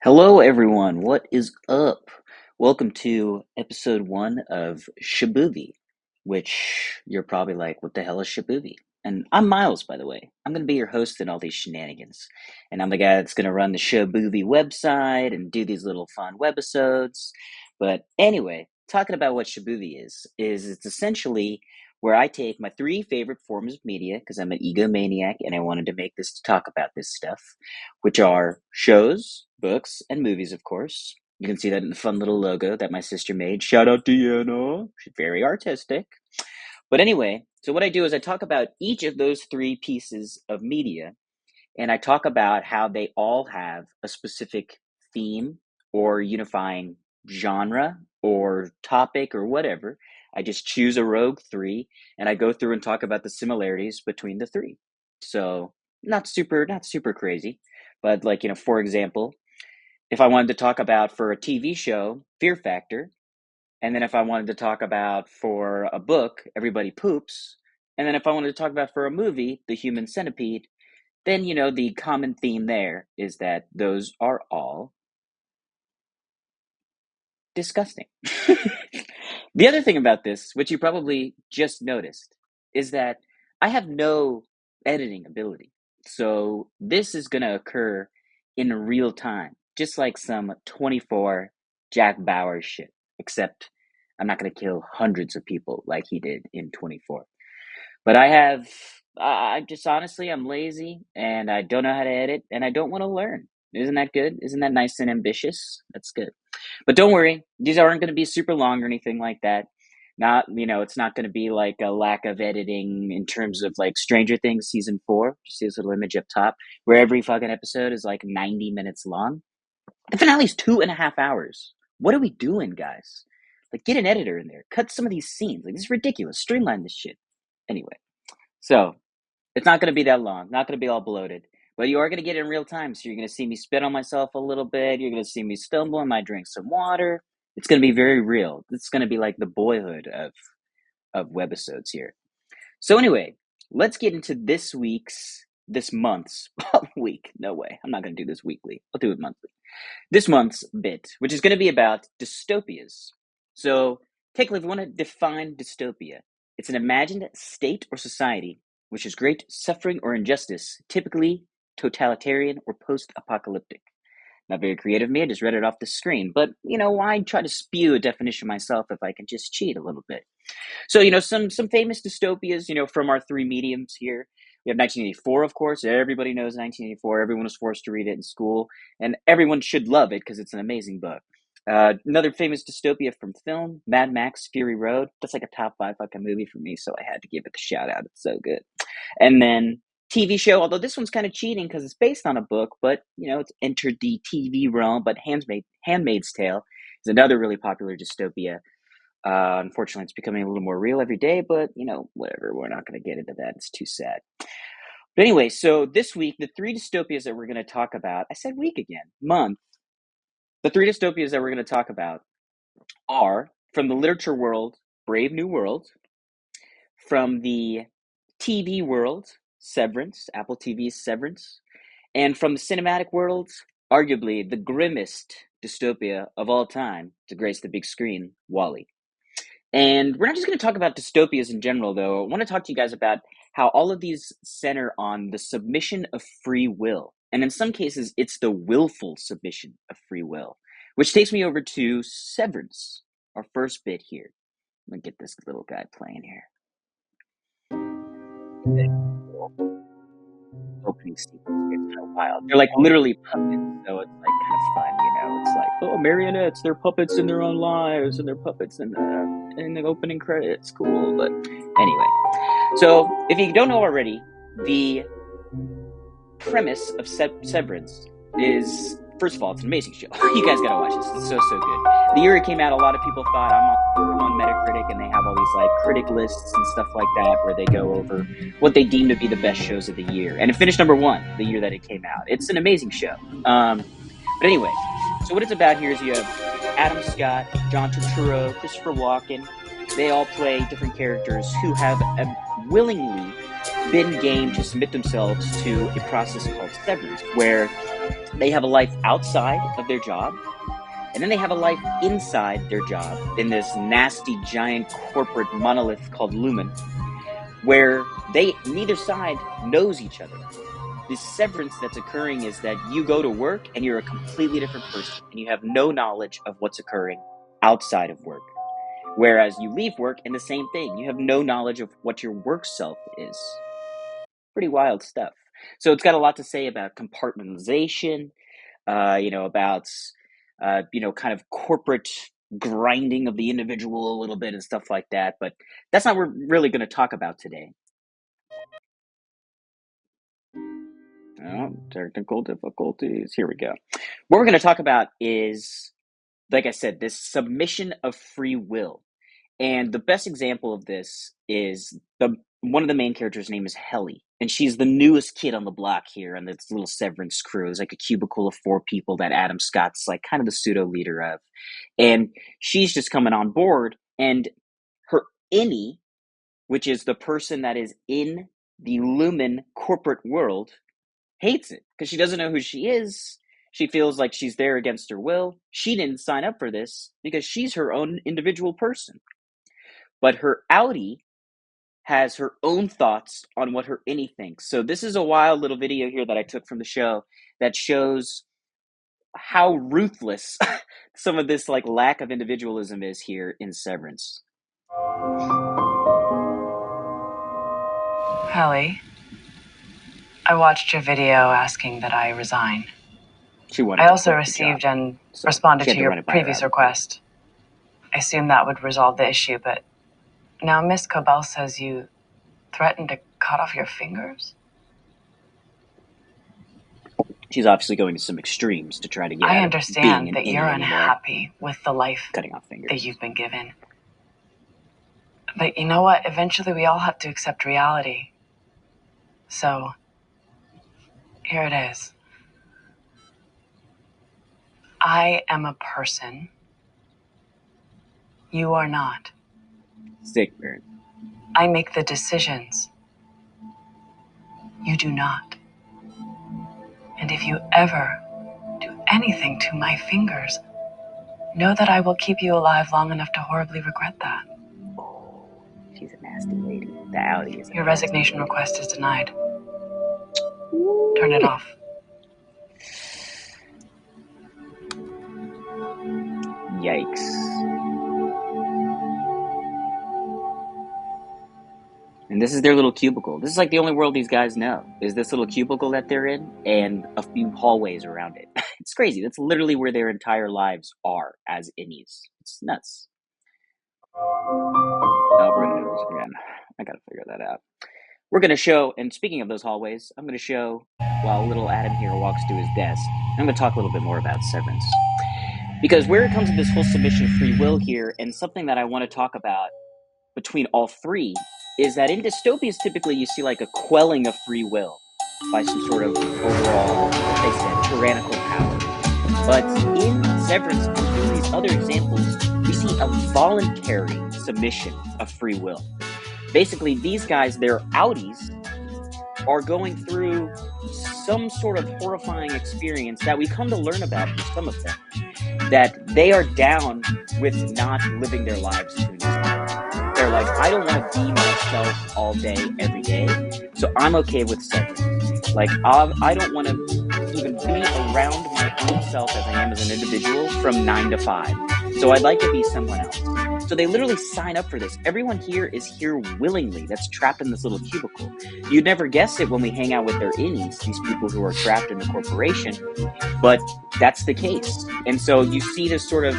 Hello, everyone. What is up? Welcome to episode one of ShoBooVie, which you're probably like, what the hell is ShoBooVie? And I'm Miles, by the way. I'm going to be your host in all these shenanigans. And I'm the guy that's going to run the ShoBooVie website and do these little fun webisodes. But anyway, talking about what ShoBooVie is it's essentially where I take my three favorite forms of media, because I'm an egomaniac and I wanted to make this to talk about this stuff, which are shows, books, and movies, of course. You can see that in the fun little logo that my sister made. Shout out Deanna. She's very artistic. But anyway, so what I do is I talk about each of those three pieces of media, and I talk about how they all have a specific theme or unifying genre or topic or whatever. I just choose a rogue three, and I go through and talk about the similarities between the three. So not super crazy, but for example, if I wanted to talk about for a TV show, Fear Factor, and then if I wanted to talk about for a book, Everybody Poops, and then if I wanted to talk about for a movie, The Human Centipede, then the common theme there is that those are all disgusting. The other thing about this, which you probably just noticed, is that I have no editing ability. So this is going to occur in real time, just like some 24 Jack Bauer shit, except I'm not going to kill hundreds of people like he did in 24. But I just honestly, I'm lazy and I don't know how to edit and I don't want to learn. Isn't that good? Isn't that nice and ambitious? That's good. But don't worry, these aren't going to be super long or anything like that. It's not going to be like a lack of editing in terms of like Stranger Things season 4. You see this little image up top where every fucking episode is like 90 minutes long. The finale's 2.5 hours. What are we doing, guys? Like, get an editor in there. Cut some of these scenes. Like, this is ridiculous. Streamline this shit. Anyway, so it's not going to be that long. Not going to be all bloated. But you are going to get it in real time. So you're going to see me spit on myself a little bit. You're going to see me stumble. I might drink some water. It's going to be very real. It's going to be like the boyhood of webisodes here. So anyway, let's get into this month's week. No way. I'm not going to do this weekly. I'll do it monthly. This month's bit, which is going to be about dystopias. So technically, if we want to define dystopia, it's an imagined state or society which has great suffering or injustice, typically totalitarian or post-apocalyptic. Not very creative of me, I just read it off the screen. But, why try to spew a definition myself if I can just cheat a little bit? So, some famous dystopias, from our three mediums here. We have 1984, of course. Everybody knows 1984. Everyone was forced to read it in school. And everyone should love it because it's an amazing book. Another famous dystopia from film, Mad Max Fury Road. That's like a top 5 fucking movie for me, so I had to give it the shout out. It's so good. And then TV show, although this one's kind of cheating because it's based on a book, but, it's entered the TV realm. But Handmaid's Tale is another really popular dystopia. Unfortunately, it's becoming a little more real every day, but, whatever. We're not going to get into that. It's too sad. But anyway, so this week, the three dystopias that we're going to talk about, I said week again, month. The three dystopias that we're going to talk about are, from the literature world, Brave New World, from the TV world, Severance, Apple TV's Severance, and from the cinematic world, arguably the grimmest dystopia of all time to grace the big screen, Walle. And we're not just going to talk about dystopias in general, though. I want to talk to you guys about how all of these center on the submission of free will. And in some cases, it's the willful submission of free will, which takes me over to Severance, our first bit here. I'm going to get this little guy playing here. Opening sequence here, it's kind of wild. They're like literally puppets, so it's like kind of fun, It's like, oh, marionettes, they're puppets in their own lives, and they're puppets in the opening credits. Cool, but anyway. So if you don't know already, the premise of Severance is, first of all, it's an amazing show. You guys gotta watch this. It's so good. The year it came out, a lot of people thought, I'm on Metacritic, and they have all these like critic lists and stuff like that where they go over what they deem to be the best shows of the year. And it finished number 1 the year that it came out. It's an amazing show. But anyway, so what it's about here is you have Adam Scott, John Turturro, Christopher Walken. They all play different characters who have willingly been game to submit themselves to a process called severance, where they have a life outside of their job, and then they have a life inside their job in this nasty giant corporate monolith called Lumen, where neither side knows each other. This severance that's occurring is that you go to work and you're a completely different person, and you have no knowledge of what's occurring outside of work. Whereas you leave work and the same thing, you have no knowledge of what your work self is. Pretty wild stuff. So it's got a lot to say about compartmentalization, about kind of corporate grinding of the individual a little bit and stuff like that. But that's not what we're really going to talk about today. Oh, technical difficulties. Here we go. What we're going to talk about is, like I said, this submission of free will. And the best example of this is one of the main characters' name is Helly, and she's the newest kid on the block here on this little Severance crew. It's like a cubicle of 4 people that Adam Scott's like kind of the pseudo leader of, and she's just coming on board. And her innie, which is the person that is in the Lumen corporate world, hates it because she doesn't know who she is. She feels like she's there against her will. She didn't sign up for this because she's her own individual person. But her outie has her own thoughts on what her innie thinks. So this is a wild little video here that I took from the show that shows how ruthless some of this like lack of individualism is here in Severance. Helly, I watched your video asking that I resign. I also received and responded to your previous request. I assumed that would resolve the issue, but now Miss Cobell says you threatened to cut off your fingers? She's obviously going to some extremes to try to get I understand that you're unhappy with the life cutting off fingers that you've been given. But you know what? Eventually we all have to accept reality. So, here it is. I am a person. You are not. Sick bird. I make the decisions. You do not. And if you ever do anything to my fingers, know that I will keep you alive long enough to horribly regret that. Oh, she's a nasty lady. The outie is. Your resignation request is denied. Turn it off. Yikes. And this is their little cubicle. This is like the only world these guys know, is this little cubicle that they're in and a few hallways around it. It's crazy. That's literally where their entire lives are as innies. It's nuts. Oh, we're going to do this again. I got to figure that out. We're going to show, and speaking of those hallways, I'm going to show, while little Adam here walks to his desk, I'm going to talk a little bit more about Severance. Because where it comes to this whole submission of free will here, and something that I want to talk about between all three, is that in dystopias, typically you see like a quelling of free will by some sort of overall, like they said, tyrannical power. But in Severance and in these other examples, we see a voluntary submission of free will. Basically, these guys, their outies, are going through some sort of horrifying experience that we come to learn about from some of them, that they are down with not living their lives to an extent. They're like, I don't want to be myself all day, every day, so I'm okay with severance. Like, I don't want to even be around my own self as I am as an individual from 9 to 5. So I'd like to be someone else. So they literally sign up for this. Everyone here is here willingly, that's trapped in this little cubicle. You'd never guess it when we hang out with their innies, these people who are trapped in the corporation, but that's the case. And so you see this sort of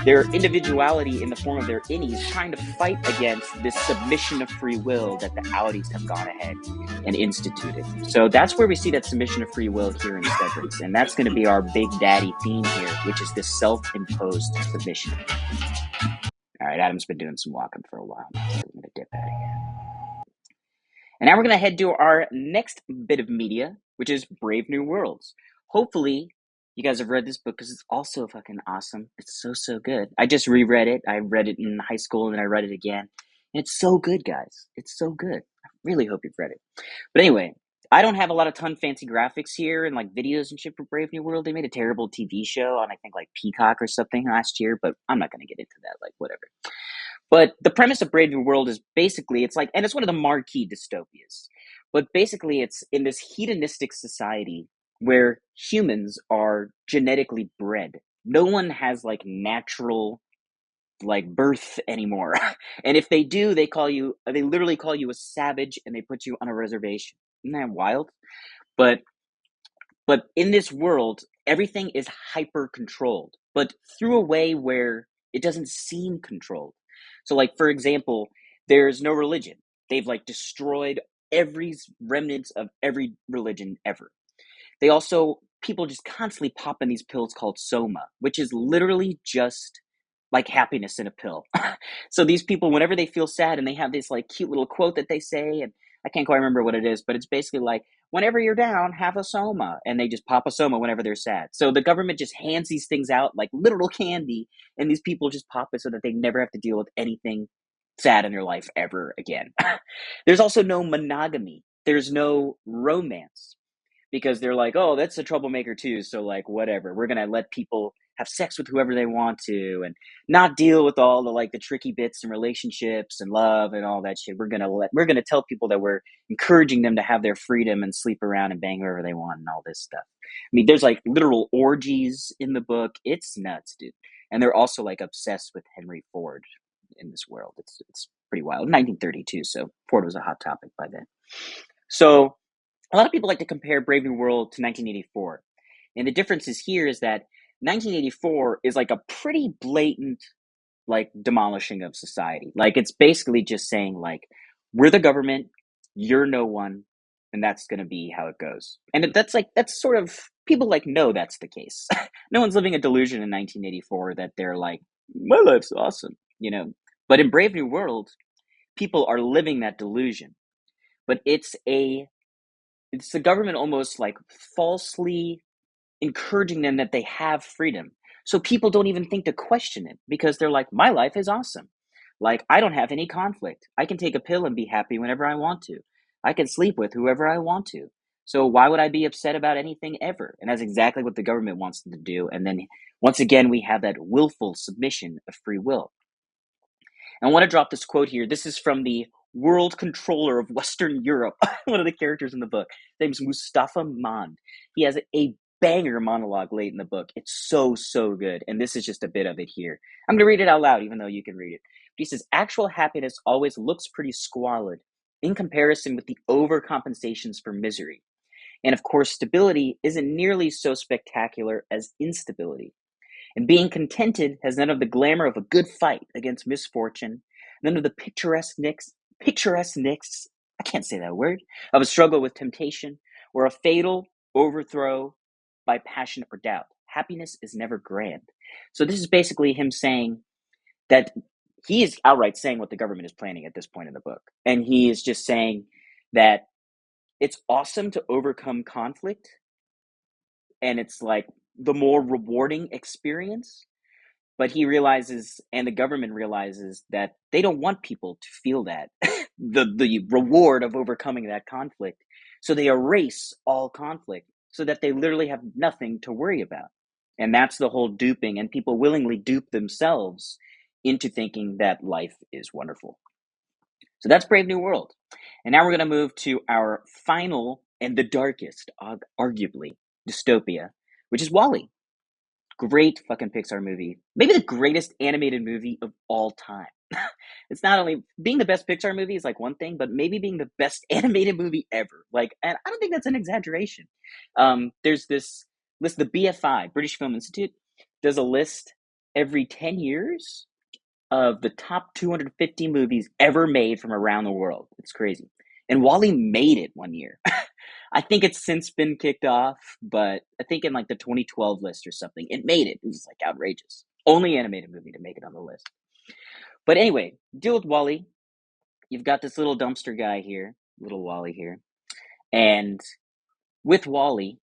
their individuality in the form of their innies trying to fight against this submission of free will that the outies have gone ahead and instituted. So that's where we see that submission of free will here in Severance. And that's going to be our big daddy theme here, which is this self-imposed submission. All right, Adam's been doing some walking for a while now, so we're going to dip out of here. And now we're going to head to our next bit of media, which is Brave New Worlds. Hopefully, you guys have read this book because it's also fucking awesome. It's so good. I just reread it. I read it in high school and then I read it again. And it's so good, guys. It's so good. really hope you've read it. But anyway, I don't have a lot of fancy graphics here and like videos and shit for Brave New World. They made a terrible TV show on I think like Peacock or something last year, but I'm not gonna get into that, like whatever. But the premise of Brave New World is basically, it's like, and it's one of the marquee dystopias, but basically it's in this hedonistic society where humans are genetically bred. No one has like natural like birth anymore. And if they do, they literally call you a savage and they put you on a reservation. Isn't that wild? But in this world, everything is hyper controlled, but through a way where it doesn't seem controlled. So, like, for example, there's no religion. They've like destroyed every remnants of every religion ever. They also, people just constantly pop in these pills called soma, which is literally just like happiness in a pill. So these people, whenever they feel sad, and they have this like cute little quote that they say, and I can't quite remember what it is, but it's basically like, whenever you're down, have a soma, and they just pop a soma whenever they're sad. So the government just hands these things out like literal candy, and these people just pop it so that they never have to deal with anything sad in their life ever again. There's also no monogamy. There's no romance, because they're like, oh, that's a troublemaker too, so like whatever, we're gonna let people have sex with whoever they want to and not deal with all the like the tricky bits and relationships and love and all that shit. We're gonna tell people that we're encouraging them to have their freedom and sleep around and bang whoever they want and all this stuff. I mean, there's like literal orgies in the book. It's nuts, dude. And they're also like obsessed with Henry Ford in this world. It's pretty wild. 1932, so Ford was a hot topic by then. So a lot of people like to compare Brave New World to 1984. And the difference is here is that 1984 is like a pretty blatant, like, demolishing of society. Like, it's basically just saying, like, we're the government, you're no one, and that's going to be how it goes. And that's sort of, people, like, know that's the case. No one's living a delusion in 1984 that they're like, my life's awesome, you know? But in Brave New World, people are living that delusion. But it's the government almost like falsely encouraging them that they have freedom. So people don't even think to question it, because they're like, my life is awesome. Like, I don't have any conflict. I can take a pill and be happy whenever I want to. I can sleep with whoever I want to. So why would I be upset about anything ever? And that's exactly what the government wants them to do. And then once again, we have that willful submission of free will. And I want to drop this quote here. This is from the world controller of Western Europe, one of the characters in the book. His name's Mustafa Mond. He has a banger monologue late in the book. It's so, so good. And this is just a bit of it here. I'm going to read it out loud, even though you can read it. He says, actual happiness always looks pretty squalid in comparison with the overcompensations for misery. And of course, stability isn't nearly so spectacular as instability. And being contented has none of the glamour of a good fight against misfortune, none of the picturesqueness, I can't say that word, of a struggle with temptation, or a fatal overthrow by passion or doubt. Happiness is never grand. So this is basically him saying that he is outright saying what the government is planning at this point in the book. And he is just saying that it's awesome to overcome conflict, and it's like the more rewarding experience. But he realizes, and the government realizes, that they don't want people to feel that the reward of overcoming that conflict. So they erase all conflict so that they literally have nothing to worry about. And that's the whole duping, and people willingly dupe themselves into thinking that life is wonderful. So that's Brave New World. And now we're going to move to our final and the darkest, arguably, dystopia, which is Walle. Great fucking Pixar movie. Maybe the greatest animated movie of all time. It's not only being the best Pixar movie is like one thing, but maybe being the best animated movie ever. Like, and I don't think that's an exaggeration. There's this list, the BFI, British Film Institute, does a list every 10 years of the top 250 movies ever made from around the world. It's crazy. And Walle made it one year. I think it's since been kicked off, but I think in like the 2012 list or something, it made it. It was like outrageous. Only animated movie to make it on the list. But anyway, deal with Walle. You've got this little dumpster guy here, little Walle here. And with Walle,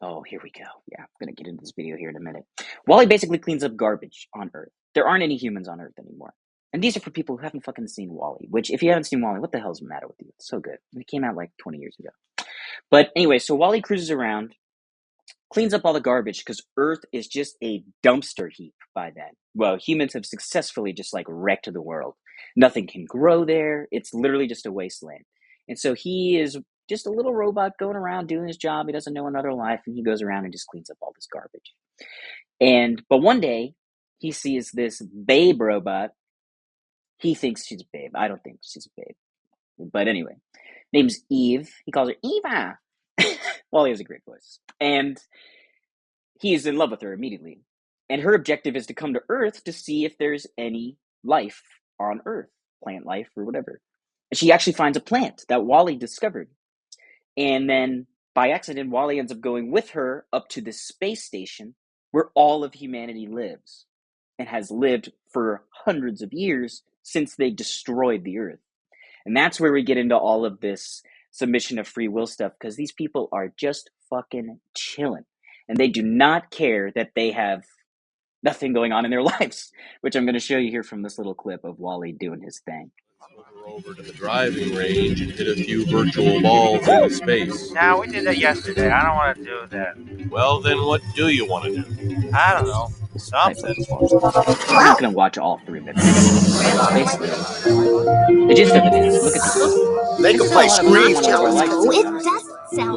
oh, here we go. Yeah, I'm going to get into this video here in a minute. Walle basically cleans up garbage on Earth. There aren't any humans on Earth anymore. And these are for people who haven't fucking seen Walle, which if you haven't seen Walle, what the hell's the matter with you? It's so good. It came out like 20 years ago. But anyway, so Walle cruises around, cleans up all the garbage because Earth is just a dumpster heap by then. Well, humans have successfully just like wrecked the world. Nothing can grow there. It's literally just a wasteland. And so he is just a little robot going around doing his job. He doesn't know another life, and he goes around and just cleans up all this garbage. But one day he sees this babe robot. He thinks she's a babe. I don't think she's a babe. But anyway, name's Eve. He calls her Eva. Well, he has a great voice. And he's in love with her immediately. And her objective is to come to Earth to see if there's any life on Earth, plant life or whatever. And she actually finds a plant that Walle discovered. And then by accident, Walle ends up going with her up to this space station where all of humanity lives and has lived for hundreds of years since they destroyed the Earth. And that's where we get into all of this submission of free will stuff, because these people are just fucking chilling. And they do not care that they have nothing going on in their lives, which I'm going to show you here from this little clip of Walle doing his thing. Over to the driving range and hit a few virtual balls into space. Now, we did that yesterday. I don't want to do that. Well, then what do you want to do? I don't know. Something. I'm not going to watch all 3 minutes. Basically, the gist of it is, look at these people. They can play Scream.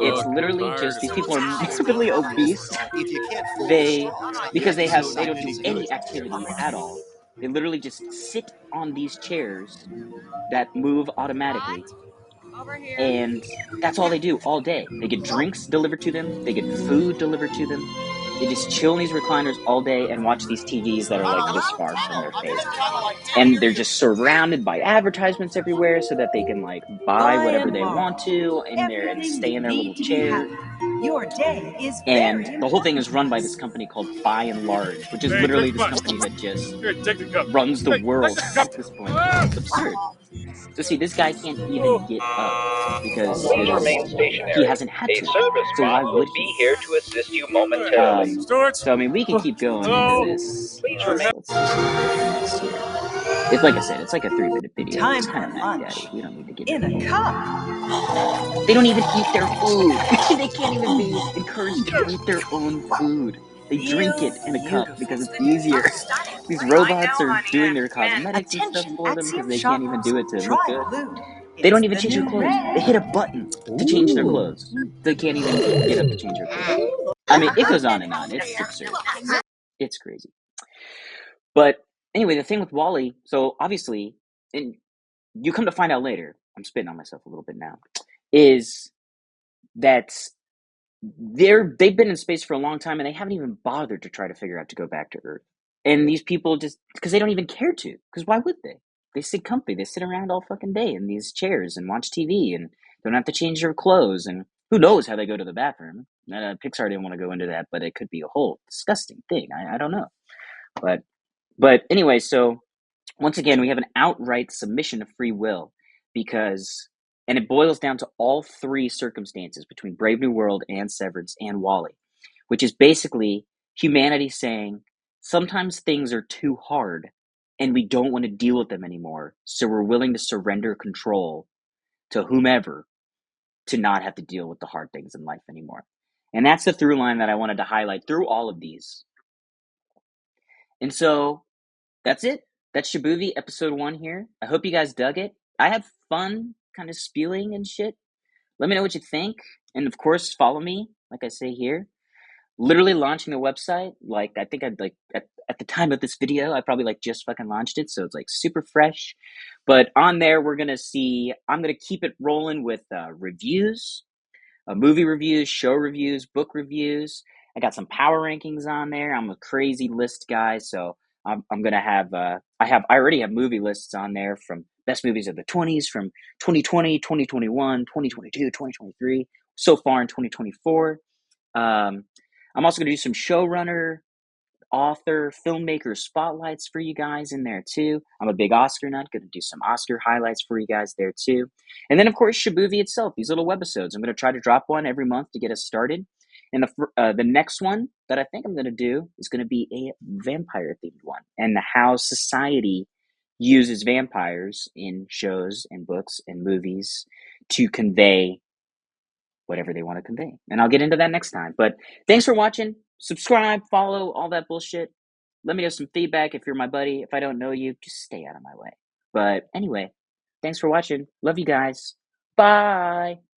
It's literally just, these people are morbidly obese. Because they don't do any activity at all. They literally just sit on these chairs that move automatically. And that's all they do all day. They get drinks delivered to them. They get food delivered to them. They just chill in these recliners all day and watch these TVs that are like this far from their face. And they're just surrounded by advertisements everywhere so that they can like buy whatever they want to in there and stay in their little chair. Your day is and the whole thing is run by this company called By and Large, which is literally this company that just runs the world at this point. It's absurd. So see, this guy can't even get up because he hasn't had to. So why would he? Be here to assist you momentarily. So I mean, we can keep going into this. It's like I said, it's like a 3-minute video. It's kind of daddy. We don't need to get in a cup. They don't even eat their food. They can't even be encouraged to eat their own food. They drink it in a cup because it's easier. These robots are doing their cosmetics and stuff for them because they can't even do it to look good. They don't even change their clothes. They hit a button to change their clothes. They can't even get up to change their clothes. I mean, it goes on and on. It's absurd. It's crazy. But anyway, the thing with Walle, so obviously, and you come to find out later, I'm spitting on myself a little bit now, is that they've been in space for a long time and they haven't even bothered to try to figure out to go back to Earth. And these people just, because they don't even care to, because why would they? They sit comfy, they sit around all fucking day in these chairs and watch TV and don't have to change their clothes, and who knows how they go to the bathroom. Pixar didn't want to go into that, but it could be a whole disgusting thing. I don't know. But anyway, so once again, we have an outright submission of free will because, and it boils down to all 3 circumstances between Brave New World and Severance and Walle, which is basically humanity saying, sometimes things are too hard and we don't want to deal with them anymore, so we're willing to surrender control to whomever to not have to deal with the hard things in life anymore. And that's the through line that I wanted to highlight through all of these. And so that's it. That's ShoBooVie episode 1 here. I hope you guys dug it. I had fun kind of spewing and shit. Let me know what you think. And of course, follow me, like I say here. Literally launching the website. Like, I think I'd like, at the time of this video, I probably like just fucking launched it. So it's like super fresh. But on there, we're going to see, I'm going to keep it rolling with reviews, movie reviews, show reviews, book reviews. I got some power rankings on there. I'm a crazy list guy. So I'm going to have, I already have movie lists on there from best movies of the 20s from 2020, 2021, 2022, 2023, so far in 2024. I'm also going to do some showrunner, author, filmmaker spotlights for you guys in there too. I'm a big Oscar nut. Going to do some Oscar highlights for you guys there too. And then of course, ShoBooVie itself, these little webisodes. I'm going to try to drop one every month to get us started. And the next one that I think I'm going to do is going to be a vampire themed one and how society uses vampires in shows and books and movies to convey whatever they want to convey. And I'll get into that next time. But thanks for watching. Subscribe, follow, all that bullshit. Let me know some feedback if you're my buddy. If I don't know you, just stay out of my way. But anyway, thanks for watching. Love you guys. Bye.